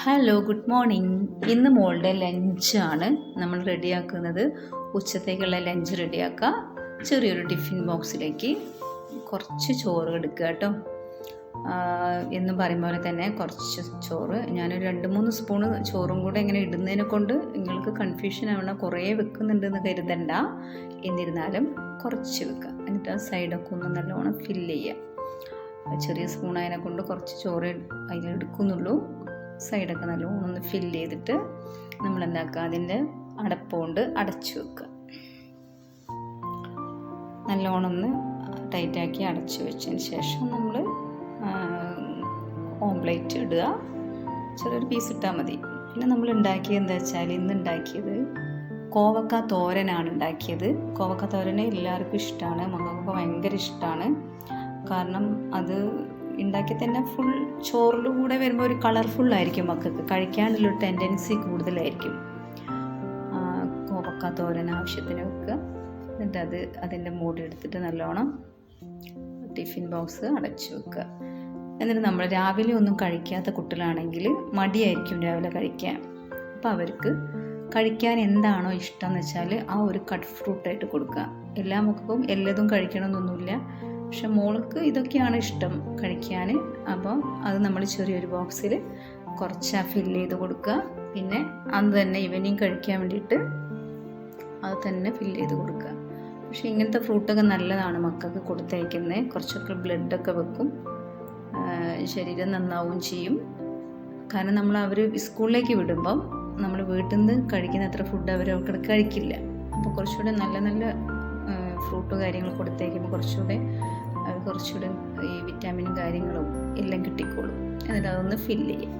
Hello good morning. ഇന്ന് മോളുടെ ലഞ്ചാണ് നമ്മൾ റെഡിയാക്കുന്നത്. ഉച്ചത്തേക്കുള്ള ലഞ്ച് റെഡിയാക്കുക. ചെറിയൊരു ടിഫിൻ ബോക്സിലേക്ക് കുറച്ച് ചോറ് എടുക്കുക കേട്ടോ. എന്നും പറയും പോലെ തന്നെ കുറച്ച് ചോറ്, ഞാനൊരു 2-3 സ്പൂണ് ചോറും കൂടെ ഇങ്ങനെ ഇടുന്നതിനെ കൊണ്ട് നിങ്ങൾക്ക് കൺഫ്യൂഷൻ ആവണം, കുറേ വെക്കുന്നുണ്ടെന്ന് കരുതണ്ട. എന്നിരുന്നാലും കുറച്ച് വെക്കുക. എന്നിട്ട് ആ സൈഡൊക്കെ ഒന്ന് നല്ലോണം ഫില്ല് ചെയ്യുക. ചെറിയ സ്പൂണതിനെ കൊണ്ട് കുറച്ച് ചോറ് അതിലെടുക്കുന്നുള്ളൂ. സൈഡൊക്കെ നല്ലോണം ഒന്ന് ഫില്ല് ചെയ്തിട്ട് നമ്മൾ എന്താക്കുക, അതിൻ്റെ അടപ്പുകൊണ്ട് അടച്ചു വെക്കുക. നല്ലോണം ഒന്ന് ടൈറ്റാക്കി അടച്ചു വെച്ചതിന് ശേഷം നമ്മൾ ഓംപ്ലേറ്റ് ഇടുക. ചെറിയൊരു പീസ് ഇട്ടാൽ മതി. പിന്നെ നമ്മൾ ഉണ്ടാക്കിയത് എന്താ വെച്ചാൽ, ഇന്ന് ഉണ്ടാക്കിയത് കോവക്ക തോരനാണ് ഉണ്ടാക്കിയത്. കോവക്ക തോരന് എല്ലാവർക്കും ഇഷ്ടമാണ്, മക്കൾക്കൊക്കെ ഭയങ്കര ഇഷ്ടമാണ്. കാരണം അത് ഉണ്ടാക്കി തന്നെ ഫുൾ ചോറിൽ കൂടെ വരുമ്പോൾ ഒരു കളർഫുള്ളായിരിക്കും, മക്കൾക്ക് കഴിക്കാനുള്ളൊരു ടെൻഡൻസി കൂടുതലായിരിക്കും. കോവക്ക തോരൻ ആവശ്യത്തിന് വെക്കുക. എന്നിട്ട് അതിൻ്റെ മൂടി എടുത്തിട്ട് നല്ലോണം ടിഫിൻ ബോക്സ് അടച്ചു വെക്കുക. എന്നിട്ട് നമ്മൾ രാവിലെ ഒന്നും കഴിക്കാത്ത കുട്ടികളാണെങ്കിൽ മടിയായിരിക്കും രാവിലെ കഴിക്കാൻ. അപ്പോൾ അവർക്ക് കഴിക്കാൻ എന്താണോ ഇഷ്ടം എന്ന് വെച്ചാൽ ആ ഒരു കട്ട് ഫ്രൂട്ടായിട്ട് കൊടുക്കുക. എല്ലാ മക്കൾക്കും എല്ലതും കഴിക്കണമെന്നൊന്നുമില്ല, പക്ഷെ മോൾക്ക് ഇതൊക്കെയാണ് ഇഷ്ടം കഴിക്കാൻ. അപ്പോൾ അത് നമ്മൾ ചെറിയൊരു ബോക്സിൽ കുറച്ച് ഫില്ല് ചെയ്ത് കൊടുക്കുക. പിന്നെ അന്ന് തന്നെ ഈവനിങ് കഴിക്കാൻ വേണ്ടിയിട്ട് അത് തന്നെ ഫില്ല് ചെയ്ത് കൊടുക്കുക. പക്ഷേ ഇങ്ങനത്തെ ഫ്രൂട്ടൊക്കെ നല്ലതാണ് മക്കൾക്ക് കൊടുത്തയക്കുന്നത്. കുറച്ചൊക്കെ ബ്ലഡൊക്കെ വെക്കും, ശരീരം നന്നാവും ചെയ്യും. കാരണം അവർ സ്കൂളിലേക്ക് വിടുമ്പം നമ്മൾ വീട്ടിൽ നിന്ന് കഴിക്കുന്ന അത്ര ഫുഡ് അവർക്ക് കഴിക്കില്ല. അപ്പോൾ കുറച്ചുകൂടെ നല്ല നല്ല ഫ്രൂട്ട് കാര്യങ്ങൾ കൊടുത്തേക്കുമ്പോൾ കുറച്ചുകൂടെ ഈ വിറ്റാമിനും കാര്യങ്ങളും എല്ലാം കിട്ടിക്കോളും. എന്നിട്ട് അതൊന്ന് ഫില്ല് ചെയ്യും.